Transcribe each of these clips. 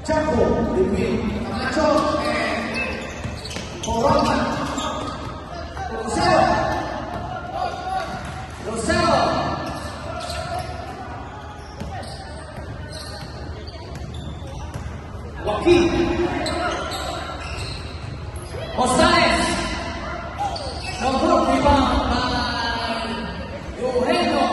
Chaco between Camacho and Corona. Rosero. Joaquin. Gonzalez. No good rebound by Eugenio.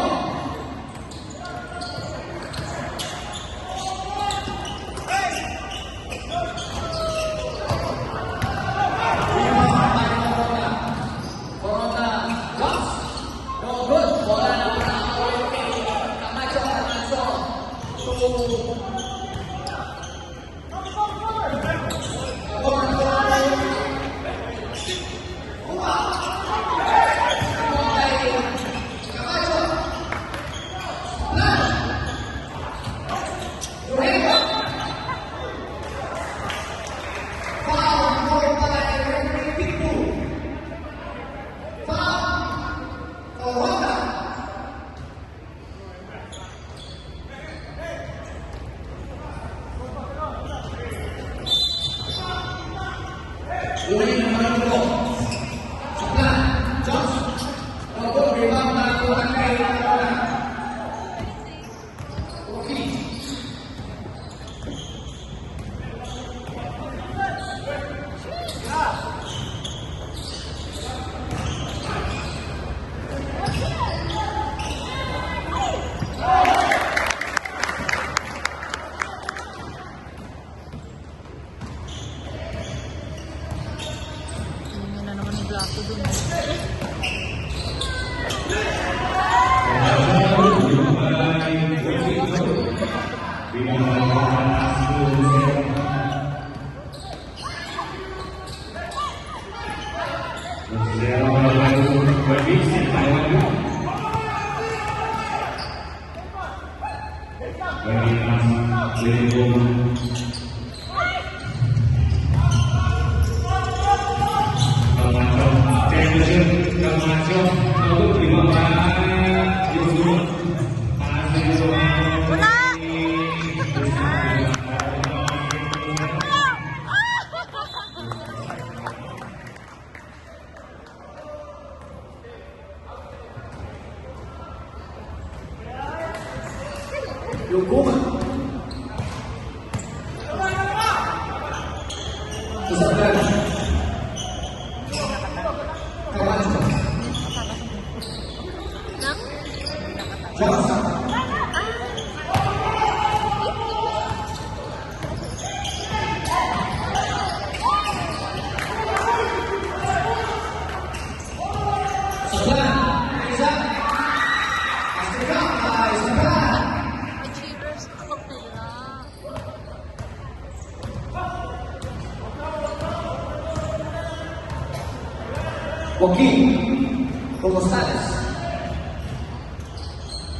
Joaquin con González.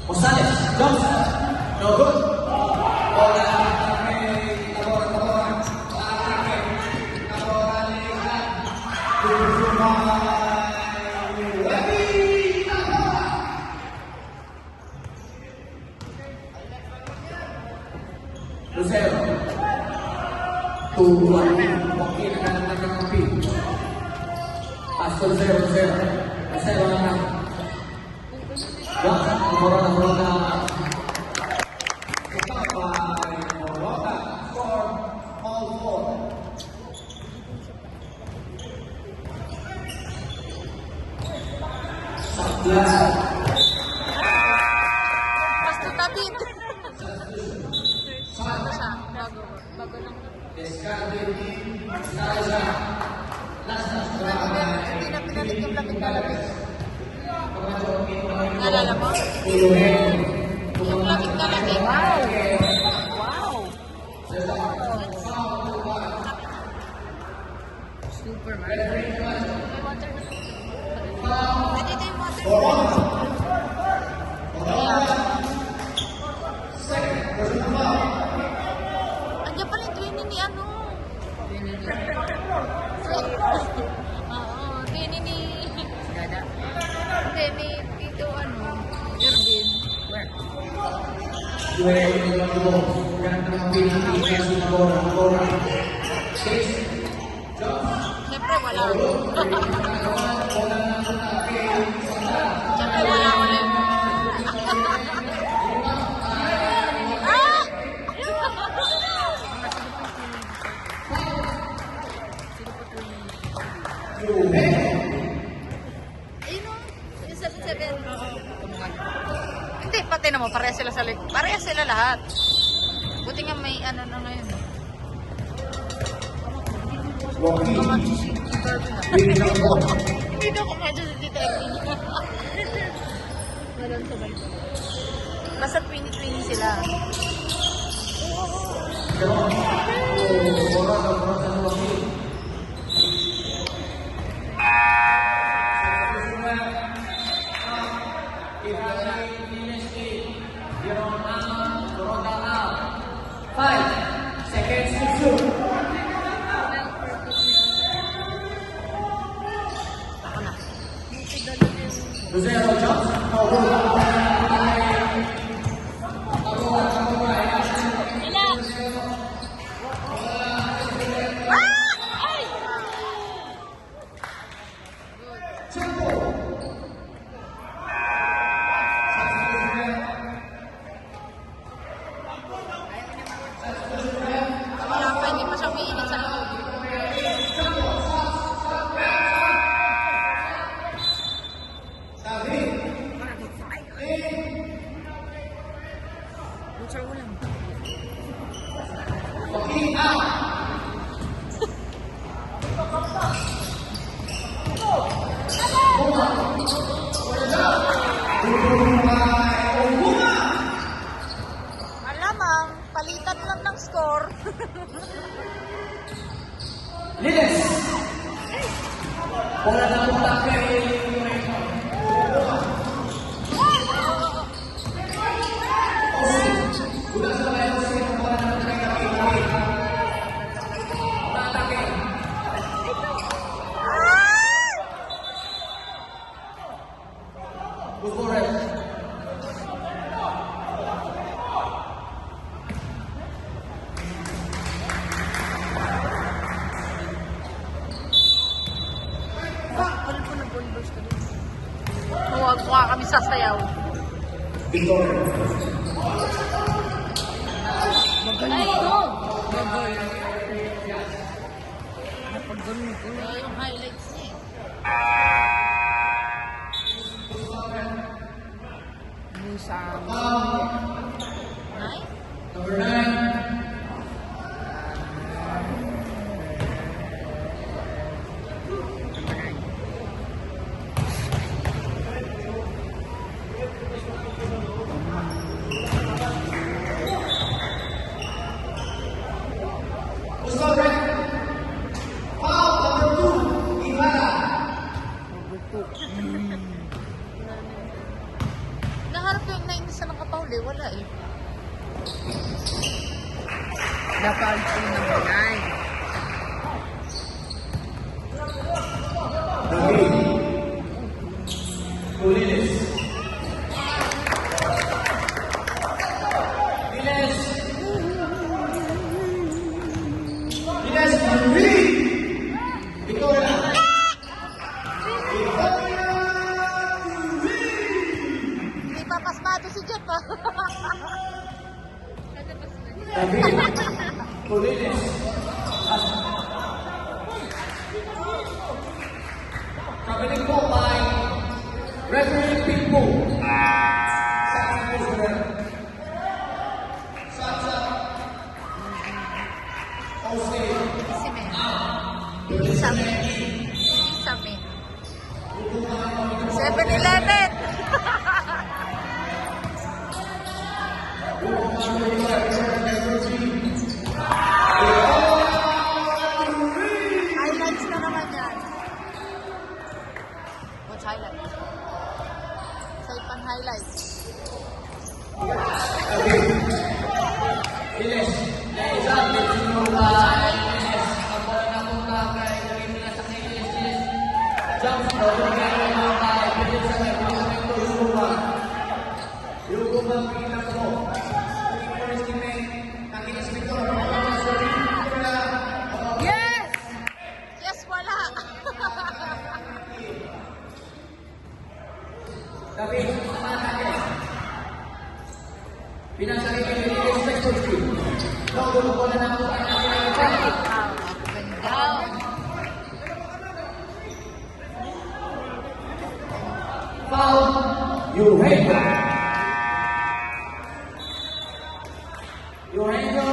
González, Johnson, no good. Lucero. Joaquin akan menangkapi. Pastor Lucero naman. Morota. Morota, score all four. Pastor David. Bago siya. Bago lang. Hindi na pinalit yung lamig. Naalala mo? Yung lamig. Wow! Superman. May water na. Pwede ito yung water. Andiyan pala yung twinning ni ano. Oo, twinning ni Tito Irvin. Where? nakakampi ng defense ng Bora. Bora. 6. Siyempre, wala. Bola na atake. Siyempre, wala ulit. Ah! Ayun o, yung 7-7. Hindi, pati naman, pareha sila sa likod. Pareha sila lahat. Buti nga may ano na ngayon. Walking. Hindi na ako medyo sa Tita Erwin. Walang sabay ko. Basta 20-20 sila. Bora na Bora sa Walking. Five seconds to shoot. Ako na. Zero jumps. Wala pa, hindi pa siya umiinit sa loob. Butcher ulam. Malamang, palitan lang ng score. Lilis. Bola na punta kay Wala po na ball-balls ka din. Huwag mukha kami sasayaw. Victoria. Ay, go! Magaling. Napagaling ko. Yung highlights niya eh. Musa. Ay? Number 9. Naharap ko yung nainis na ng kapahuli. Wala eh. Dapat po number 9. David. Lilis. Lilis. Lilis. Victoria. Hindi pa pasmado si Jeff ah. David. Lilis. Kabilang po by Referee Pimpo. Sacha. Jose. Si Men. Isa Men. Isa Men. 7-Eleven. Highlights na naman yan. Watch highlights. Saipan highlights. Lilis. Isa. Lilis. Ang bola na punta kay Lilis sa Lilis. Jump. Yung kumang pinag mo. Yung first teammate, nakita si bola nakuha natin. Up and down. Foul, Eugenio. Eugenio,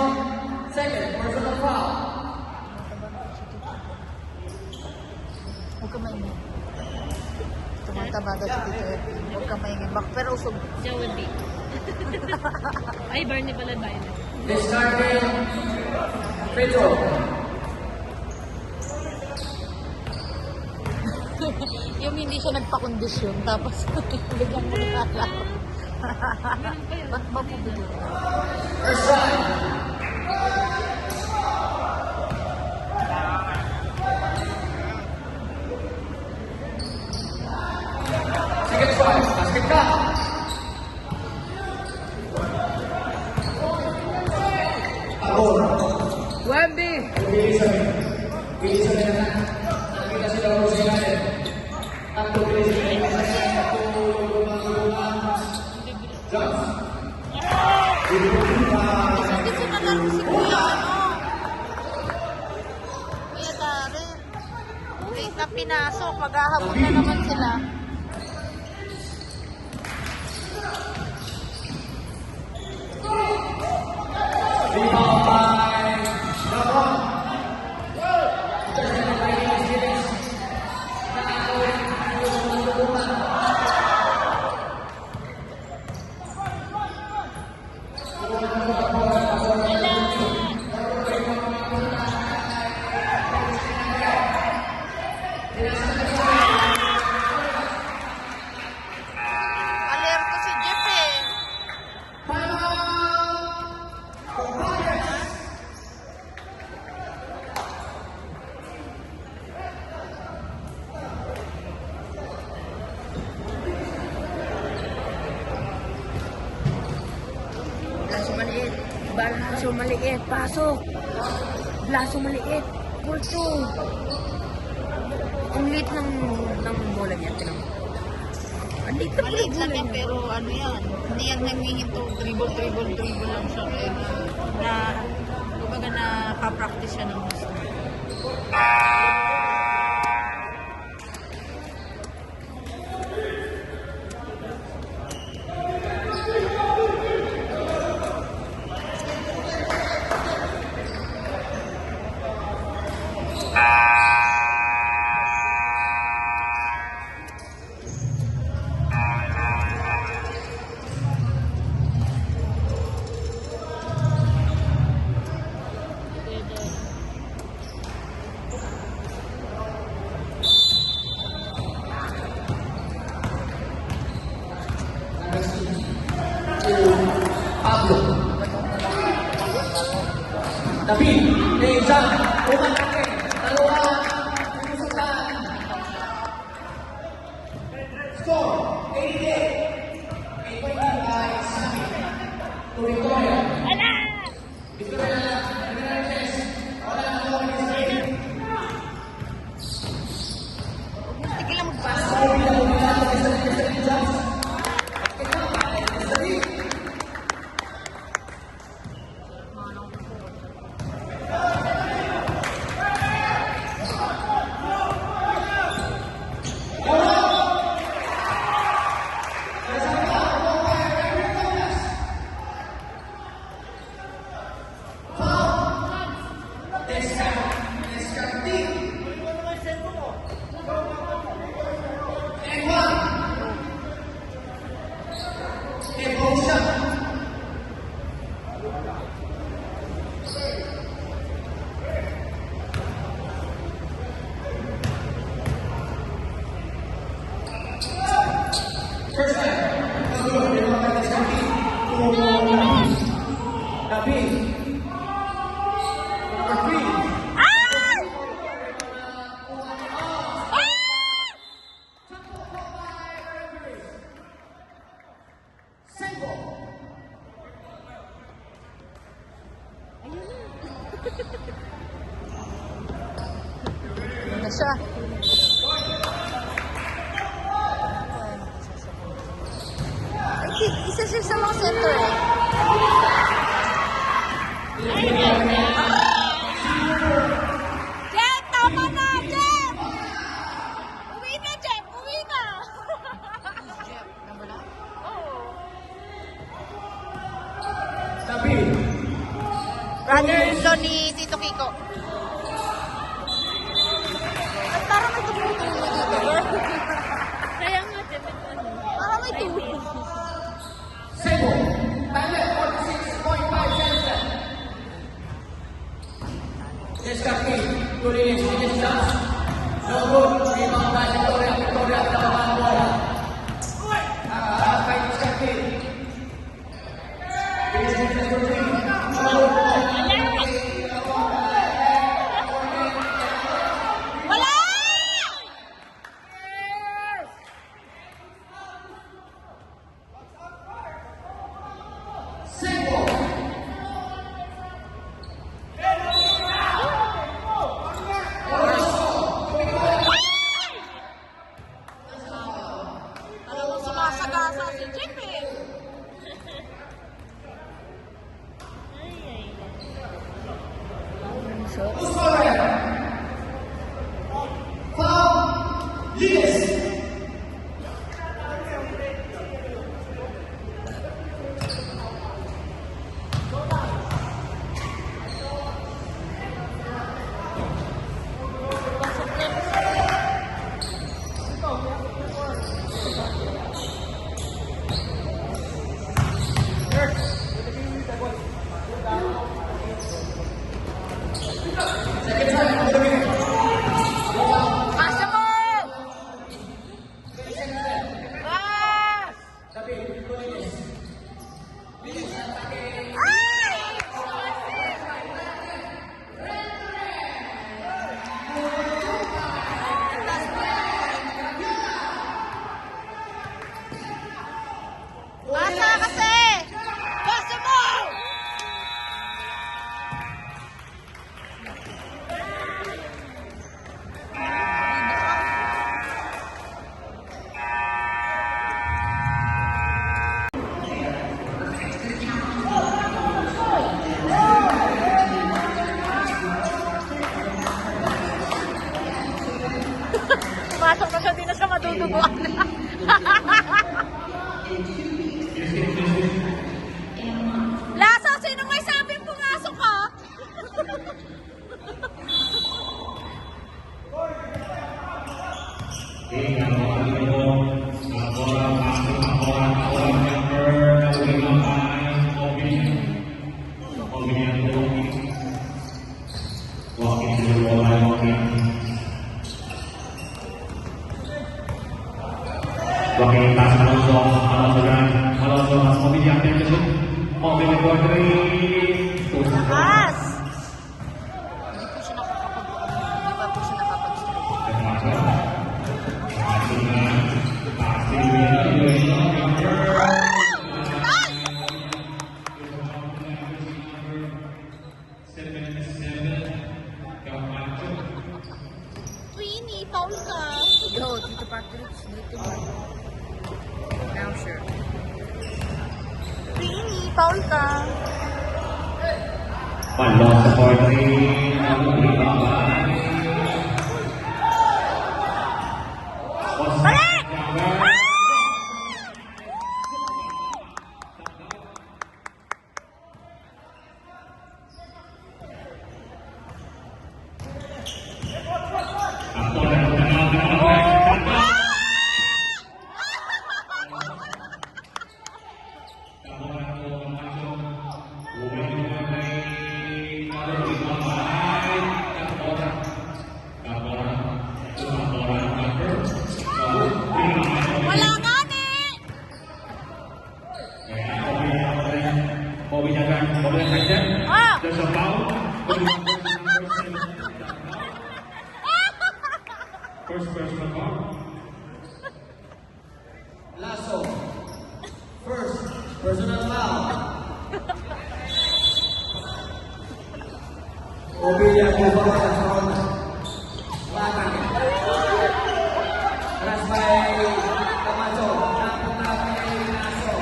second, personal foul. Huwag ka maingay. Tumataba daw si Tito Edwin. Huwag ka maingay. Pero usog. Joey B. Ay, Barney pala ba yun? Discarding, Pedro. Yung hindi siya nagpa-kondisyon, tapos biglang mo nakala. Ba't ba po bigyan? First try. Second try, basket ka. Wemby! Bilisan na naman. Nakita sila ko sa ilalim. Takbo, bilisan na naman. Takbo, lumang. Jump. Hindi siya nalaro si Kuya, Kuya Darren. Late na pinasok, maghahabol na naman sila. Rebound by LeBron. Alerto si Jeff eh. Blaso maliit. Blaso maliit. Pasok. Blaso maliit. Pulso. Ang liit ng bola niya. Tinan mo. Ang liit ng Maliit lang bola yan, niya. pero ano yan, hindi yan nanghihinto, dribble lang siya. Kaya kumbaga na pa-practice siya ng gusto. Pablo. David, Lezan, umatake. Dalawa, pinusutan. Score, 88. 8.9 by Sammy. To Victoria. Victoria, Hernandez. Wala na ako ni Sammy. Tigil lang magpasa. Sorry na umilan ko sa Jumps. First time. David. Number 3. Single. Na siya. Ay, isa siya sa mga center eh. Jeff, tama na, Jeff! Uwi na, Jeff! Uwi na! Jeff, nawala? Oo. Tabi. Brother-in-law ni Tito Kiko. At parang may tumutulo dito. Kaya nga, Jeff, Parang may tulo. Sebo. Time 46.5 seconds. Jessica P. Tulinis. Finish dance. No good. Rebound by Victoria. Victoria lawan bola. Kay Jessica P. Finish finish tulinis. Wala! Sebo. Alam mo, sumasagasa si Jeff eh. Foul. Yes. Pasa mo! Pas! Tabi. Tulinis. Ay! Pasa kasi! Pasa mo! Pasok na siya, di na siya maduduguan na. Lasa, sino may sabing pumasok ka? Wakil tas Alonso mas mobil yang tersebut mobil kedua dari Pas! Hindi po siya hindi pa po siya nakapag-straight. Queenie, foul ka. Yo, Tito Patrick, dito ba? Now, sure. Queenie, foul ka. Palong supporting Balik! Wala nga ni! mobil yang saja. Ah! There's a foul. First personal foul. Lasso. First. Personal foul. Mobil yang dibawa ke corona. Belakang. Keras by Camacho. Nampung Lasso.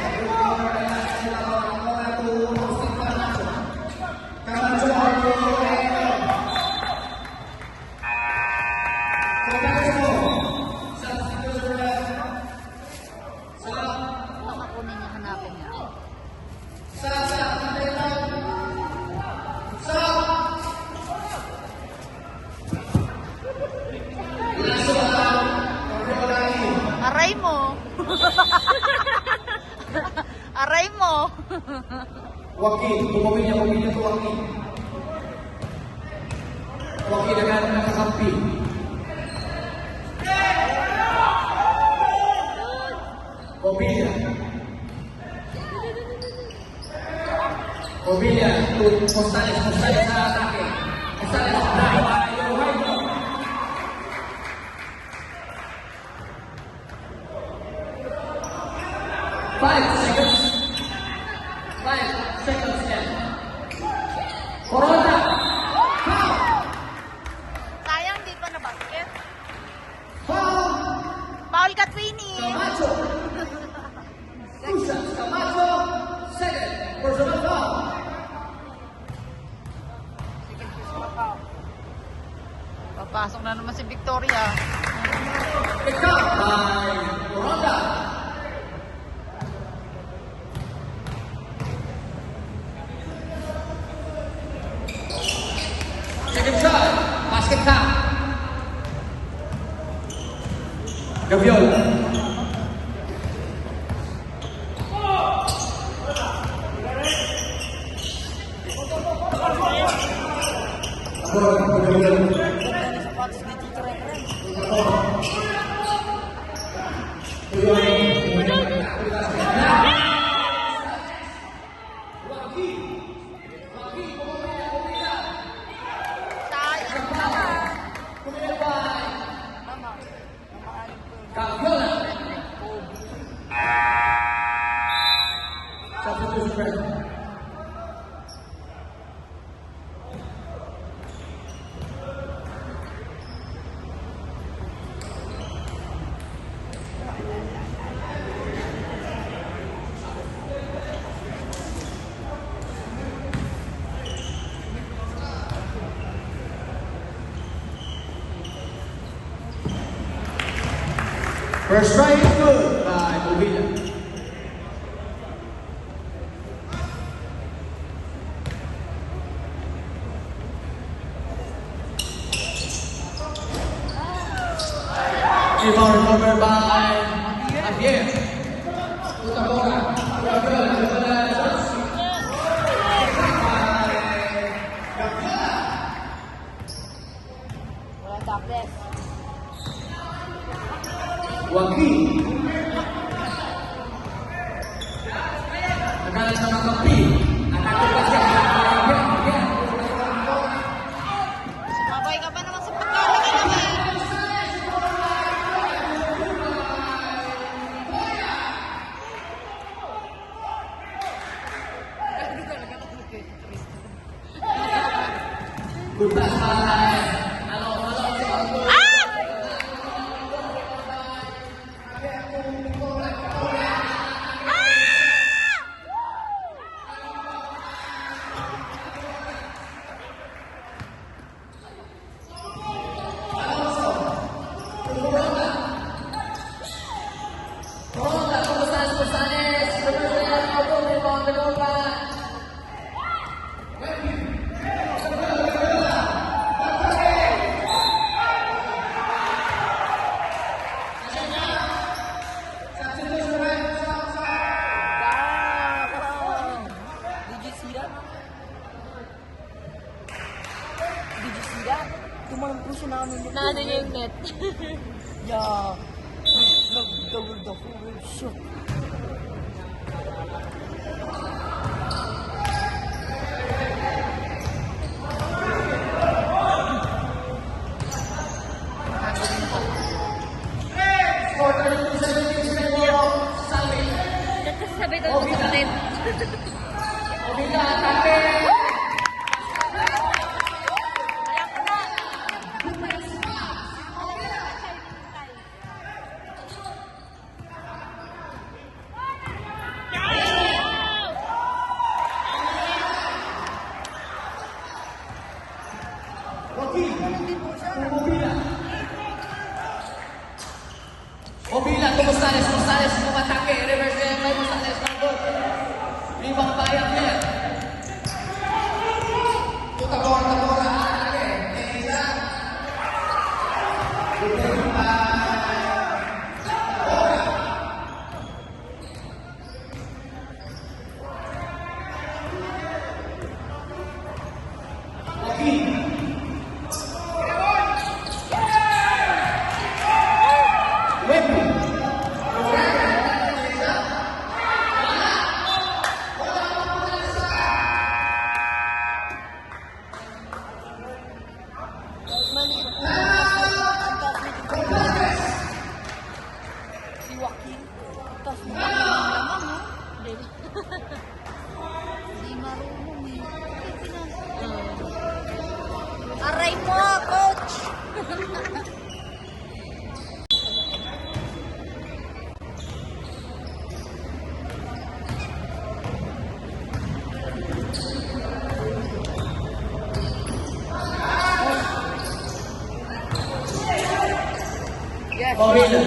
Lasso. Joaquin, pumamilya to Joaquin. Joaquin agad nakakampi. Mobilya. Mobilya, Gonzales sa atake. Gonzales, drive, ayaw, right. 5 seconds. 5 seconds left. Corona. Foul. Sayang, di pa na basket. Foul. Paul Catrini. Camacho. Susan Camacho. Second. Personal foul. Papasok na naman si Victoria. Picked up by Corona. Second shot. Basket count. Gaviol. Sayang. Gaviola. Substitution ready. First strike good by Movila. Rebound recovered by Javier. Wala tapos. Joaquin. Nagalit na makampi. Atake pa siya. Babay ka ba naman sa pagkalaki naman? Good pass by Tumalang po siya namin. Naano niya yung net? Yeah. Nag-double the full shot. Sabi daw sa net. Movila, atake. Joaquin, Movila. Movila, Gonzales umatake. Reverse by Gonzales, not good. Rebound by Javier. Tabora, atake. Isa. Rebound by Tabora. Aray mo, coach! Yes. Pamela.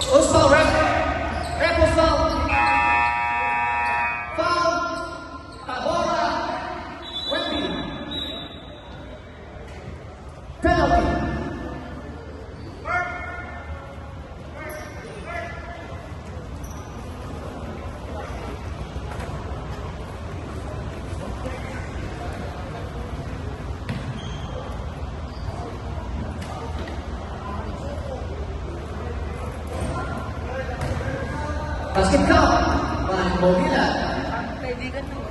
Who's foul, ref? Ref was foul. Foul. Tabora. Wemby. Penalty. Basket count by Mobila. Kaibigan mo.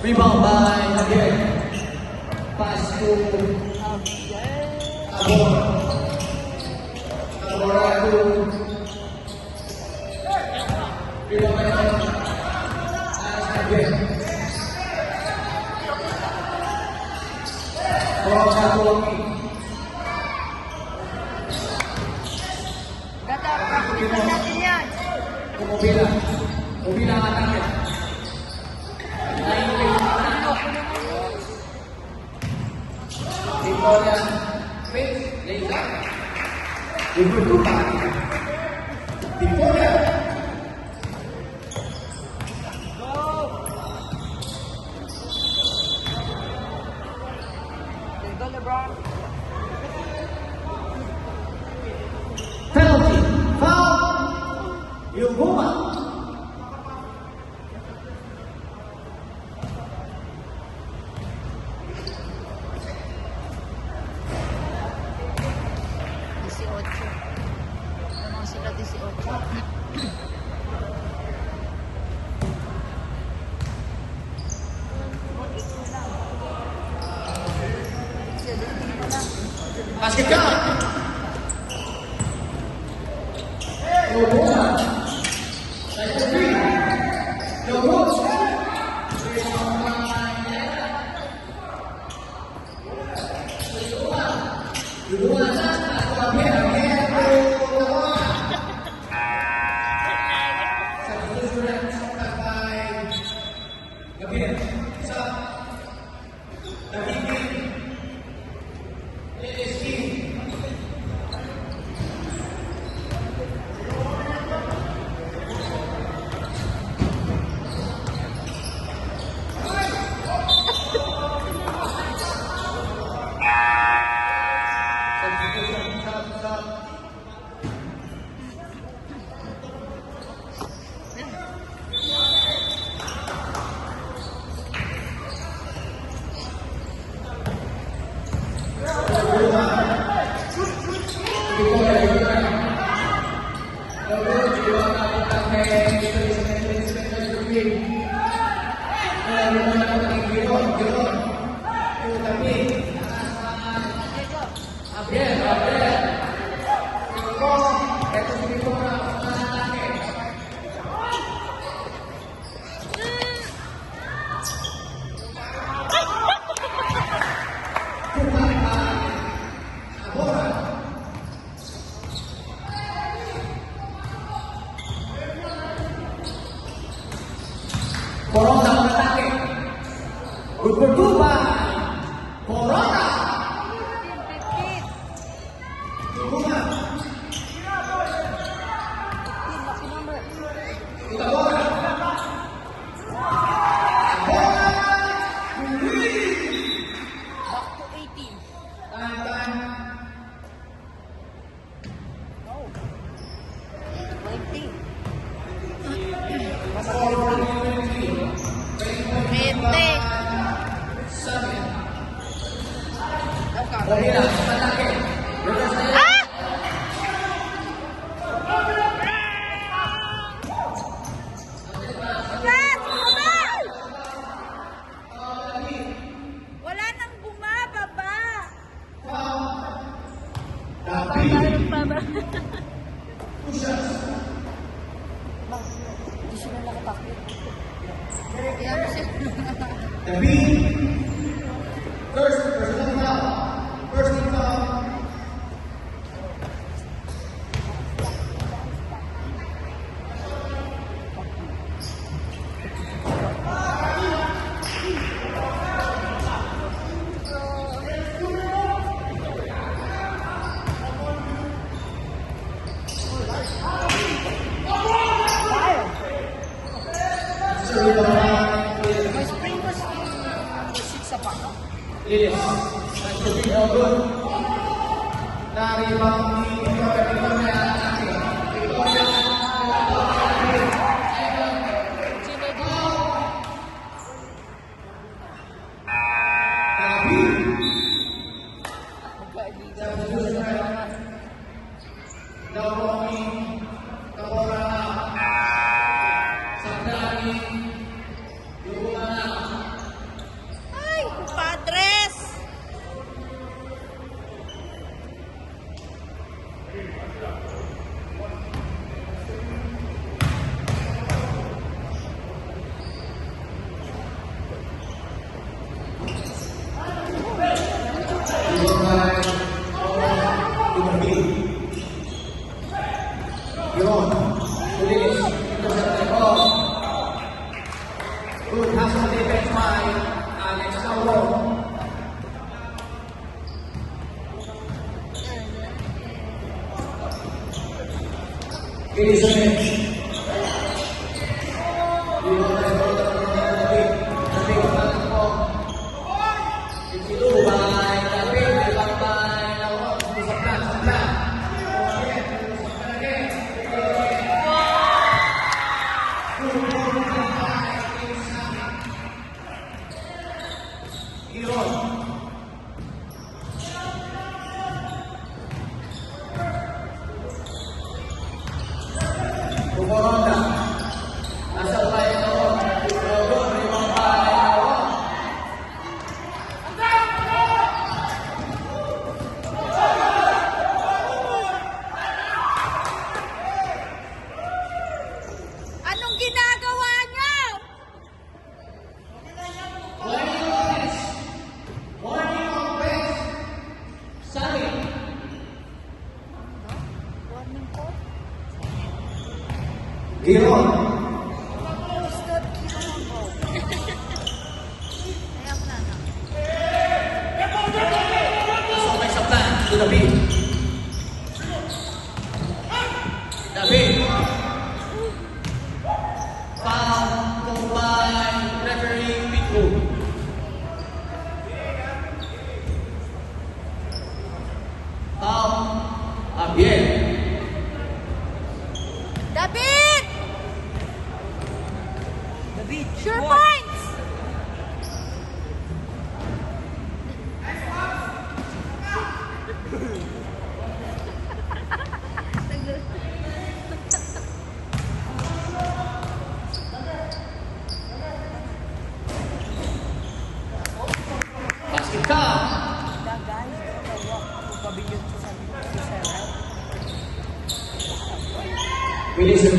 Rebound by Javier. Pass to Tabora. Tabora to rebound by Javier. Tabora to Gata, practice natin yan. Mobila. Mobila ang atake. Victoria Faith Leila. Number 2 pa. Victoria. Let's go, LeBron. Penalty. Foul. Yuguma. Ano sila 18? Basket count. Yuguma. Second three. Yuguma. Yuguma sa Corona mengatake. Berdua. Corona. Yuguma. Tabora. Back to 18. Tahan. No. 19. Mobila, atake. Kaya mo siya. David. First, personal foul. First team foul. May spring was sit sa pa. Lilis. Nice to be all good. Naribang ni Victoria natin. Victoria. Sino din? David. Magkaibigan. Dawomi. Kabora. Sandali. Lumana. Ay, padres! Yun. Lilis. Intercept. Good pass on defense by Alex Sauro. Elizabeth. Bumoronda. Nasa bayan ako. Logo, limang bayan ako. Anong ginagawa niyo? Warning offense. Warning offense. Sali. Warning po. Giron. Stop kilo mo. Ayaw na na. Pasok sa plan to David. David. Foul combined referee Pitbull. Foul Abiel. David! David, Sure points! Basket count. The guy who pavilion sa Sarah. Wilson.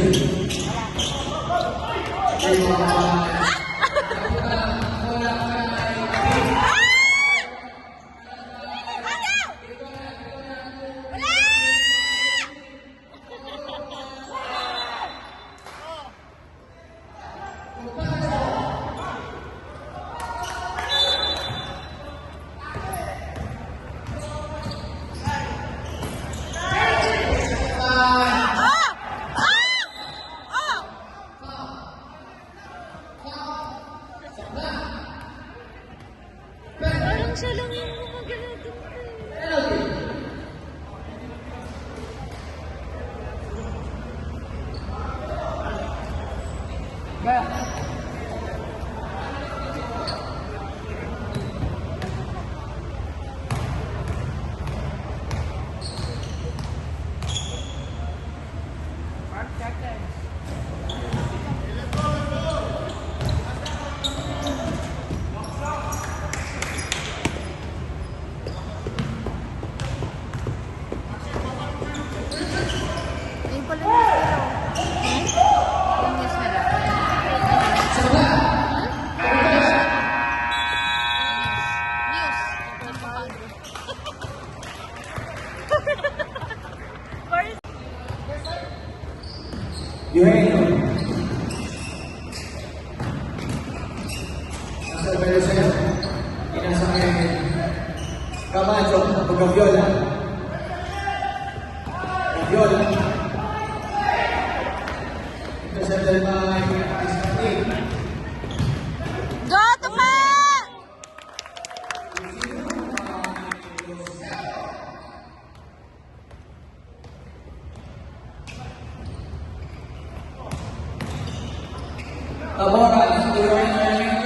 Parang siya lang yung gumagalaw dun. Ayun pala yung hero. Yung news nila. Master Velosen. Inasa kay Camacho. Gaviola. Gaviola. Intercepted by Ismail. Go, Tupa! Tabora, tuloy na rin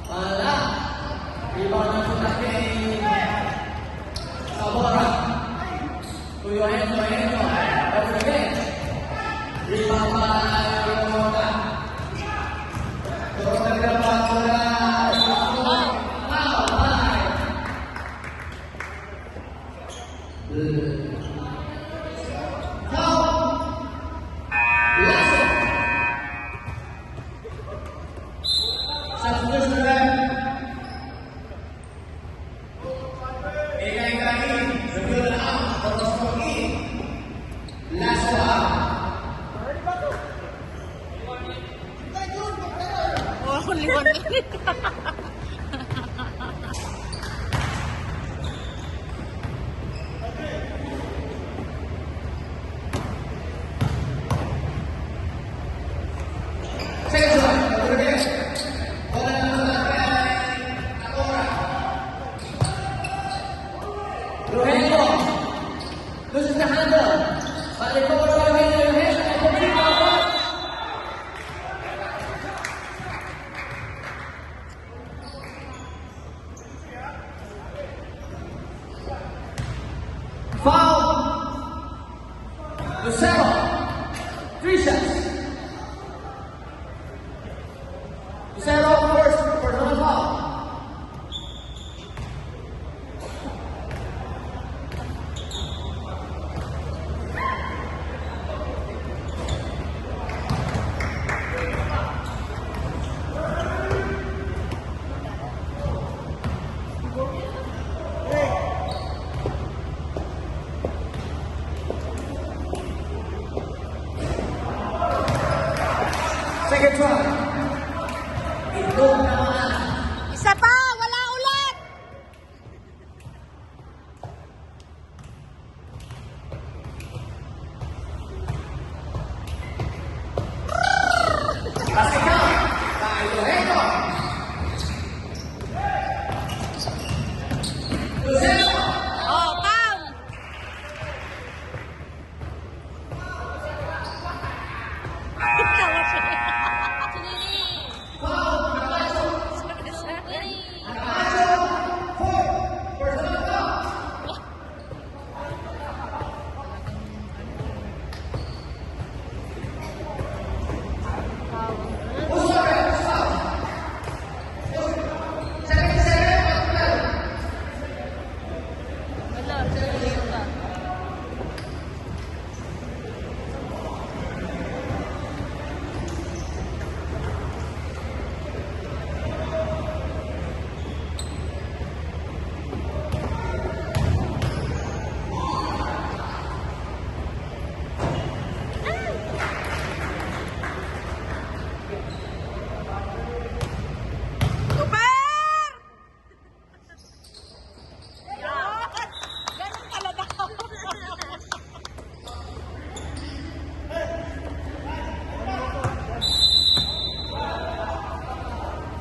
Wala. Iba na po natin. Tabora. Tuloy na rin Iba pa Yorota. Yorota ka pa mula. Substitution. Ikay-kay. Gaviola out. Tapos Rocky. Lasso out. Oh, 5 minutes. Second one. Rodriguez. Bola na kay Tabora. Rogelio. Loses the handle. Balik po sa Rogelio. Rogelio. Ay, bumalik pa ako. Foul. Lucero. 3 shots. Lucero first for the foul. Second try. Ito naman. Isa pa, wala ulit. Pascal. Tayo Hector. Lucero. Oh, pound. Tawa siya.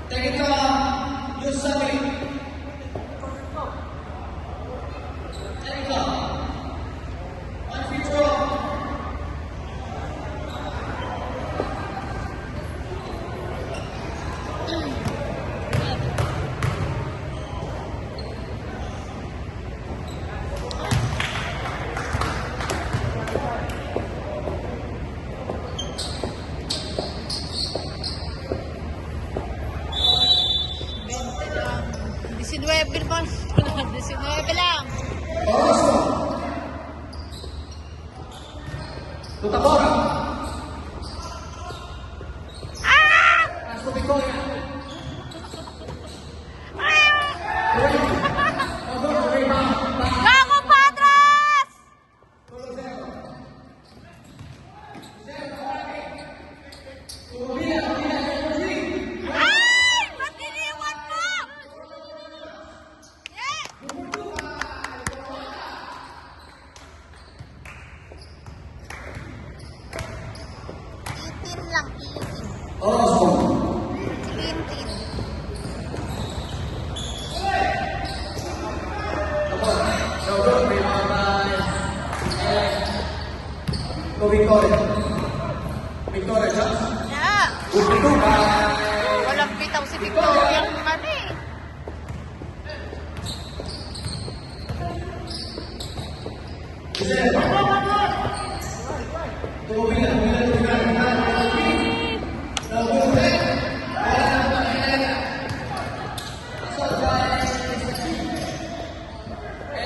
Technical. Yusami. Technical. 1 free throw. Orozco. Tutabora. Pasco Victoria. Gago Padres! Orozco. Tintin. No good. Rebound by Go Victoria. Victoria shots. Yeah. Good to by Walang bitaw si Victoria ng ano eh. Giselle. Tumila. No good.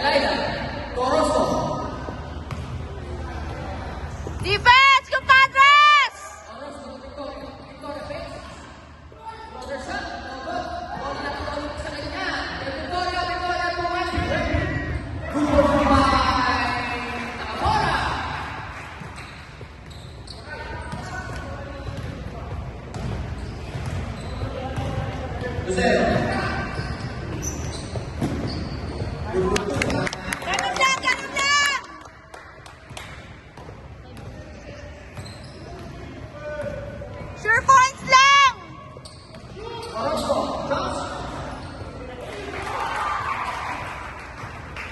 Elida. Orozco. Defense, compadres! Giselle. Ganun lang, ganun lang! Sure points lang! Orozco. Shots.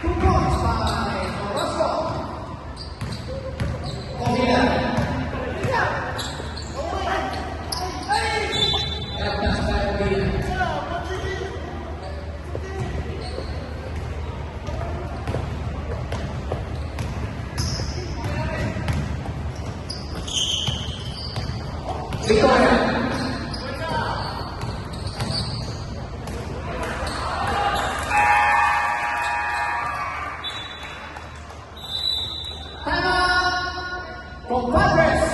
2 points by Orozco. Tumila. Gagdas by Tumila. Victoria. Timeout. Compadres.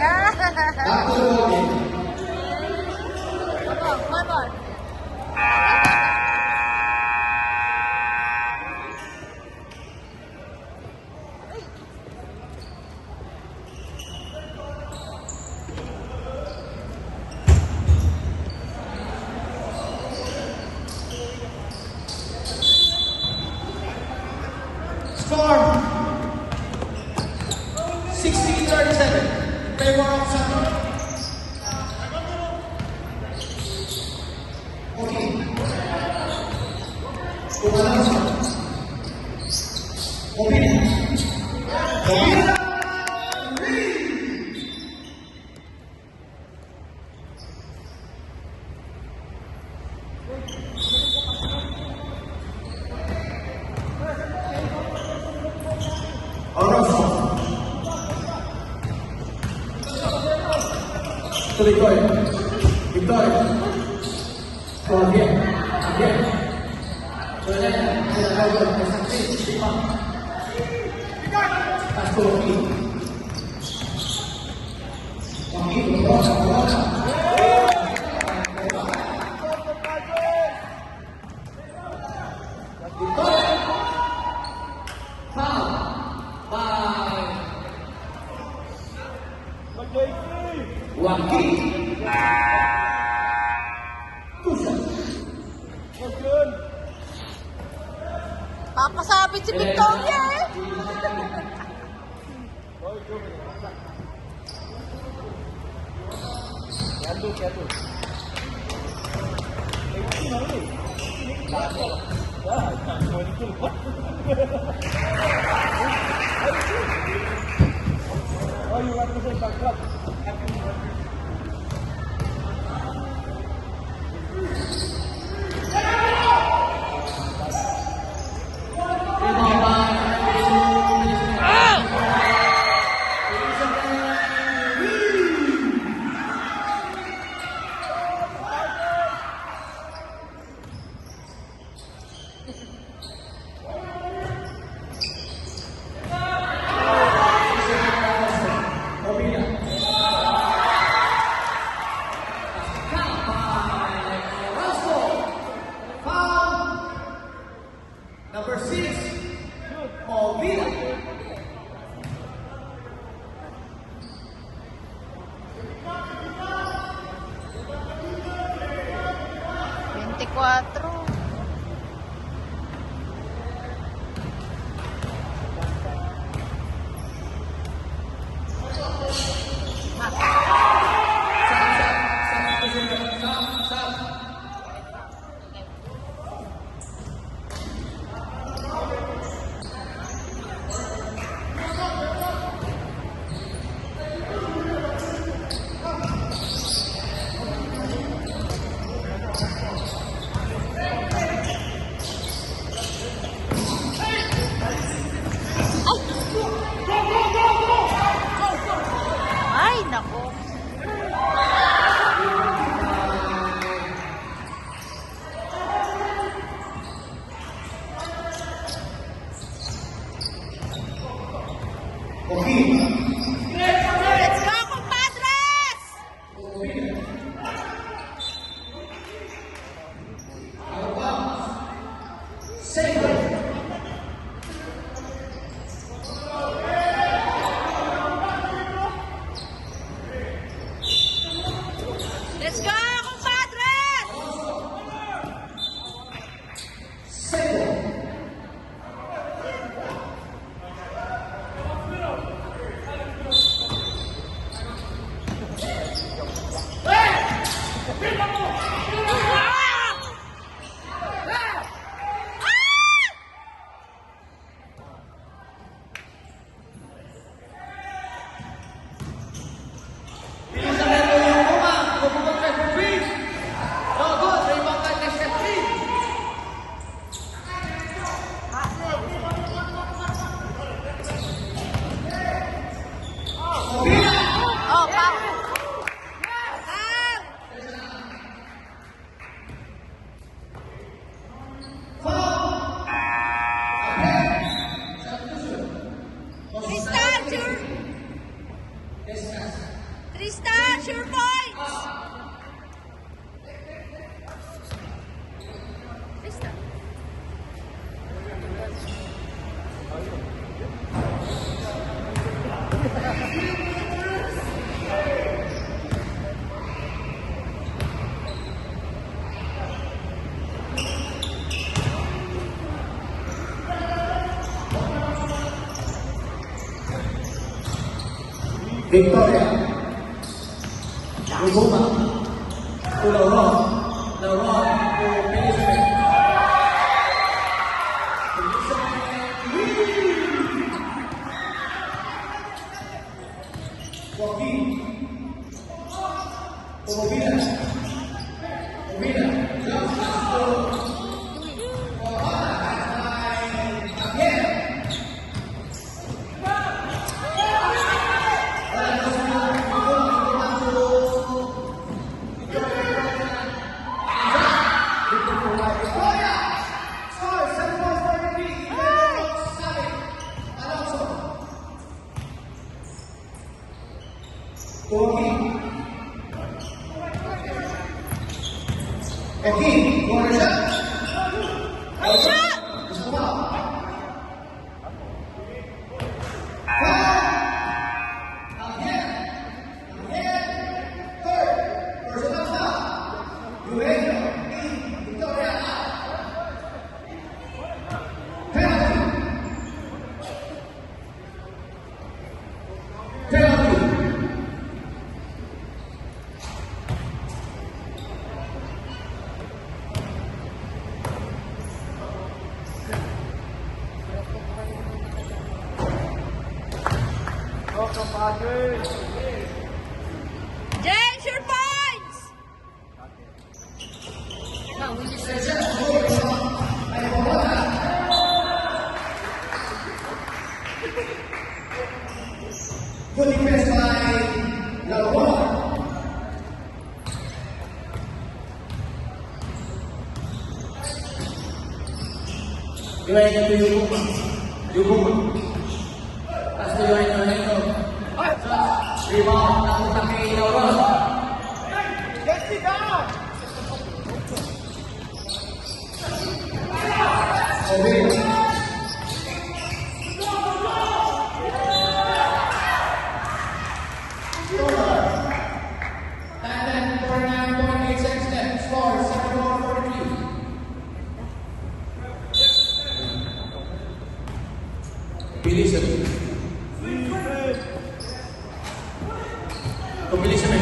Yeah. Back to the ball game. Come on. Score 16-37. Favor of Santos. Okay. Orozco. Opinion. Orozco. To Victoria. Victoria. To Javier. Javier. To Elena. Elena, go, go. Pass to Joaquin. Joaquin, Corona. Victoria. Foul by Joaquin. Two shots. Papasabit si Victoria eh. Number 6, Movila. Cuatro. Ay, nako. Let's go, compadres! Let's go, compadres! Oh, pa. Tristan, sure points! Tristan. Victoria. Luguma. To Lauron. Lauron to Elizabeth. Joaquin. Movila. Movila. Joaquin, corner shot. James, your points! Good defense by Lauron. Gawin na ito yung Yuguma. Tapos ito yung ito. Rebound. Napunta kay Lauron. Let's go! Obey. Time for 9.8 seconds left. Score 7-43. Bilis naman. Pabilis naman.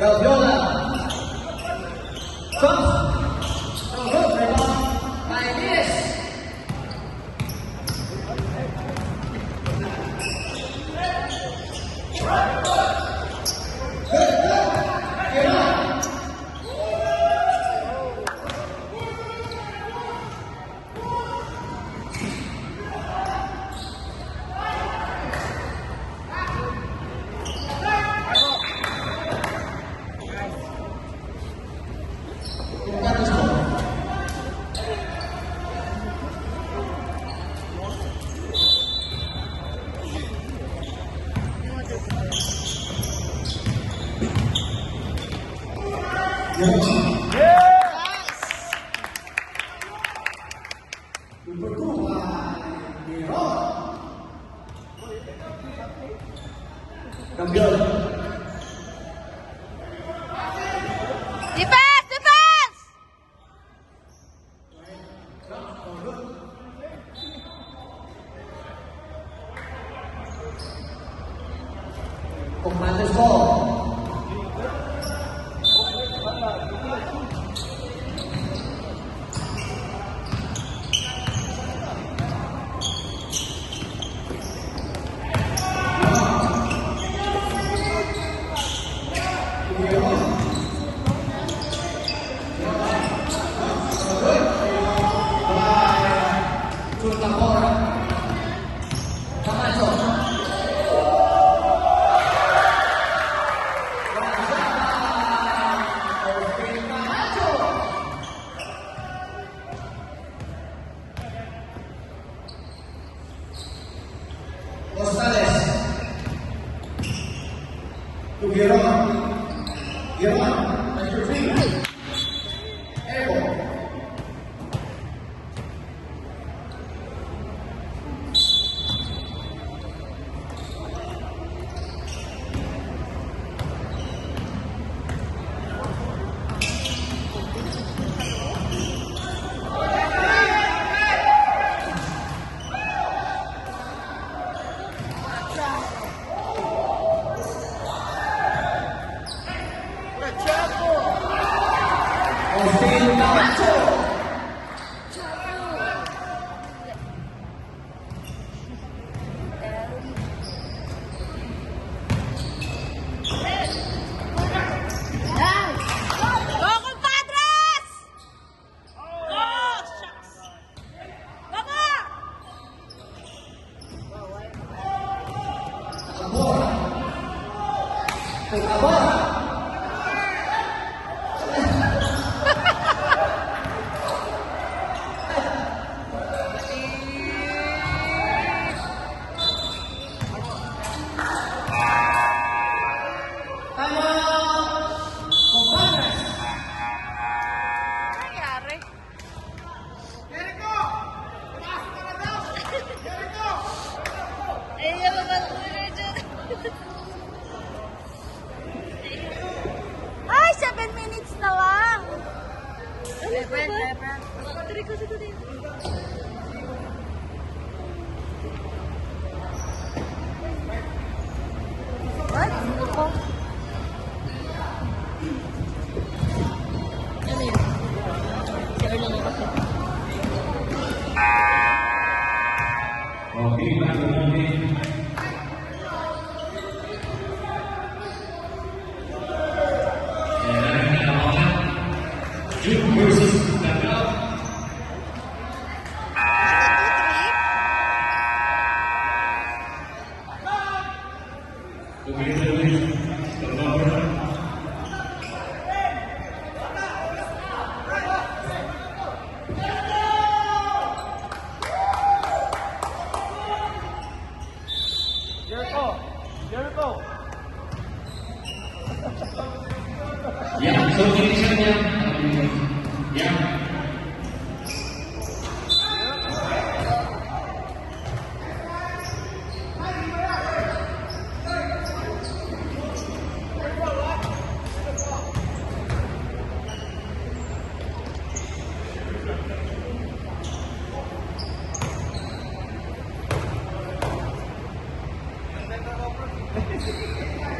Viola. Cross. Good, rebound by Liz. Good, get on. Defense! Defense! Commander's ball. Gonzalez. To Giron. Giron. Number 3. Ego. Austin Camacho. Go, compadres! Go! Shucks! Baba! Abora. Abora. Nangyari? Ay, yung mga tuloy dyan. Okay, back to the game. Jude versus Daniel. Okay, the number. Yeah, so condition niya. Yeah.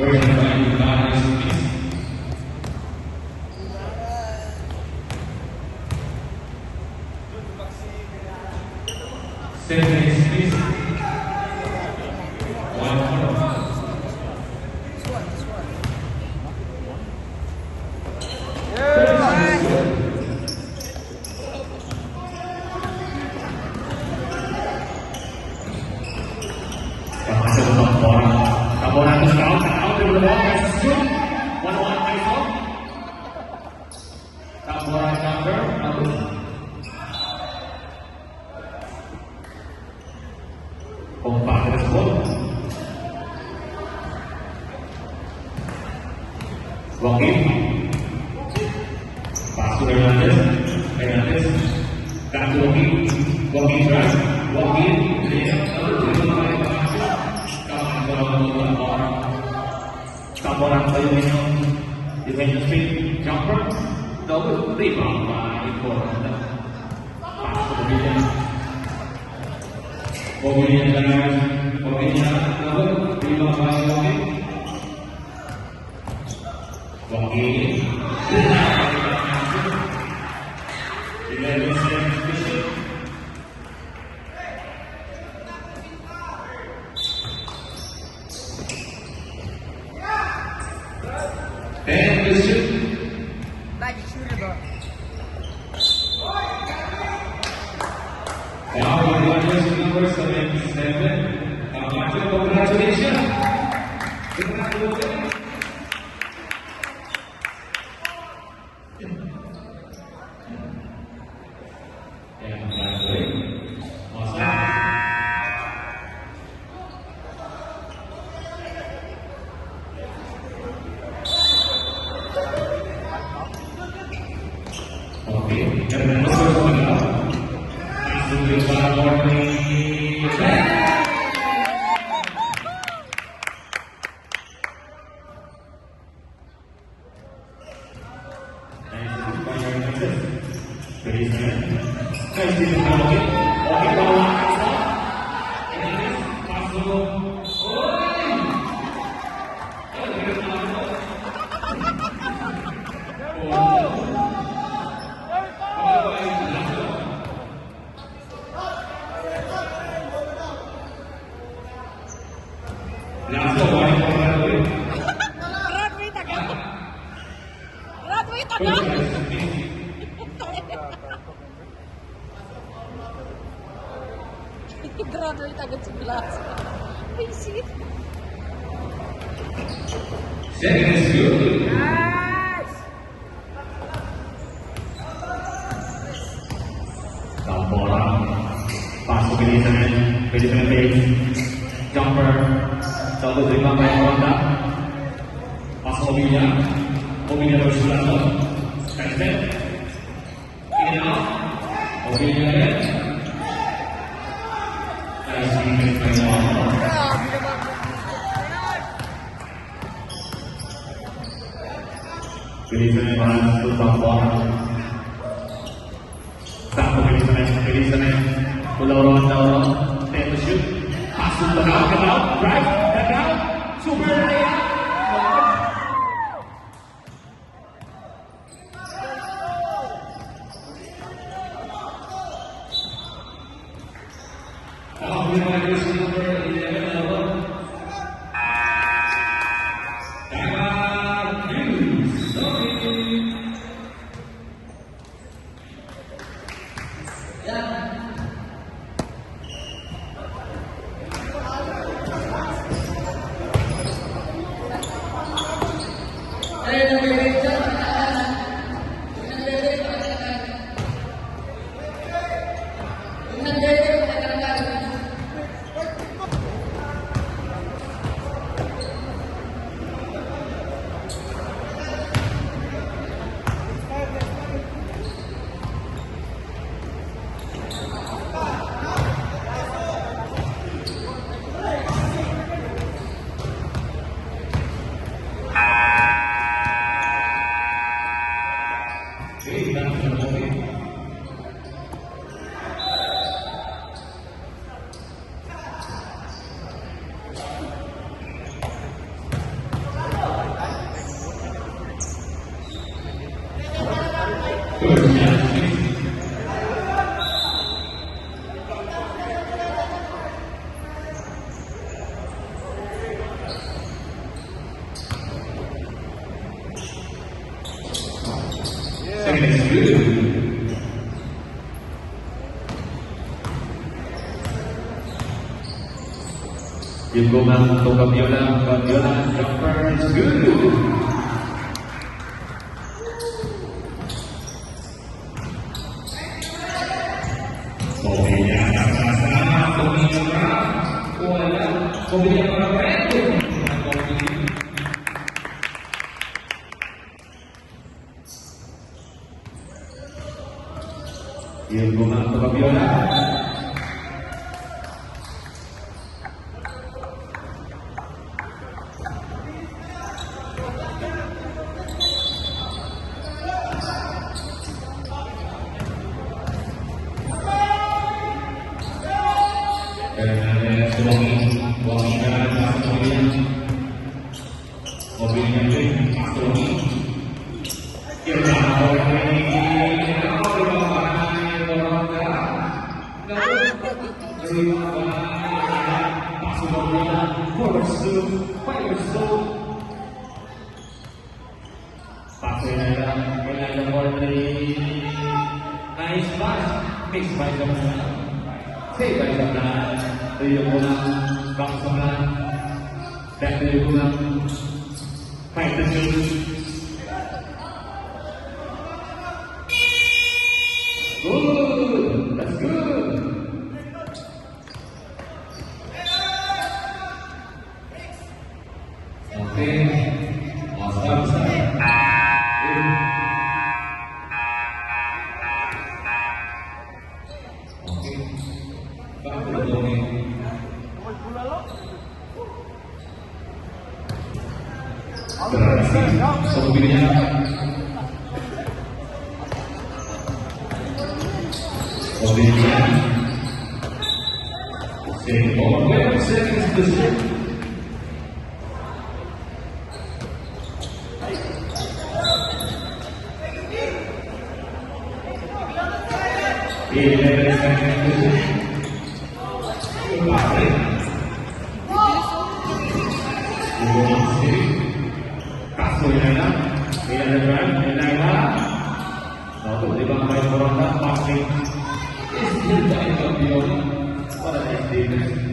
First by Darius Smith. Stephanie Smith. One more. Masuk ke bola. Bola itu sekarang out dari bola masuk. One face off. Bola counter. Kompak tersebut. Walking. Pasu Hernandez. Dan walking drive. Walking. Camboran Payunino defensive speed jumper double rebound by Ipor. Pass to the region. Mobilnya double rebound by Walking. And the shoot. Magic shooter bro. Now number 77. Congratulations. Okay, and the first one up. Masuk ke dalam warning. Graduate agad! Graduate agad sa class. Basic. Second is good. Bola masuk ke Filipina page jumper double terima by Honda pas mobilnya bersebelah step in and out mobilnya red Filipina balance to bola satu Filipina pulau orang tend to shoot masuk ke dalam right dan down super layup. Now, reminders number 11, Diamond Hughes. Sorry. Okay, that's the movie. Second is good. Yung gumang to Gabiola, jumper is good. Mobilya nakasama, mobilya para reto. Yung gumang to Gabiola. Nice pass, mixed by Zamana. Saved by Zamana. Tuyukulang, back Zamana. Back Tuyukulang. Fight the shoot. Good, that's good. Okay, awesome. Mobilnya Para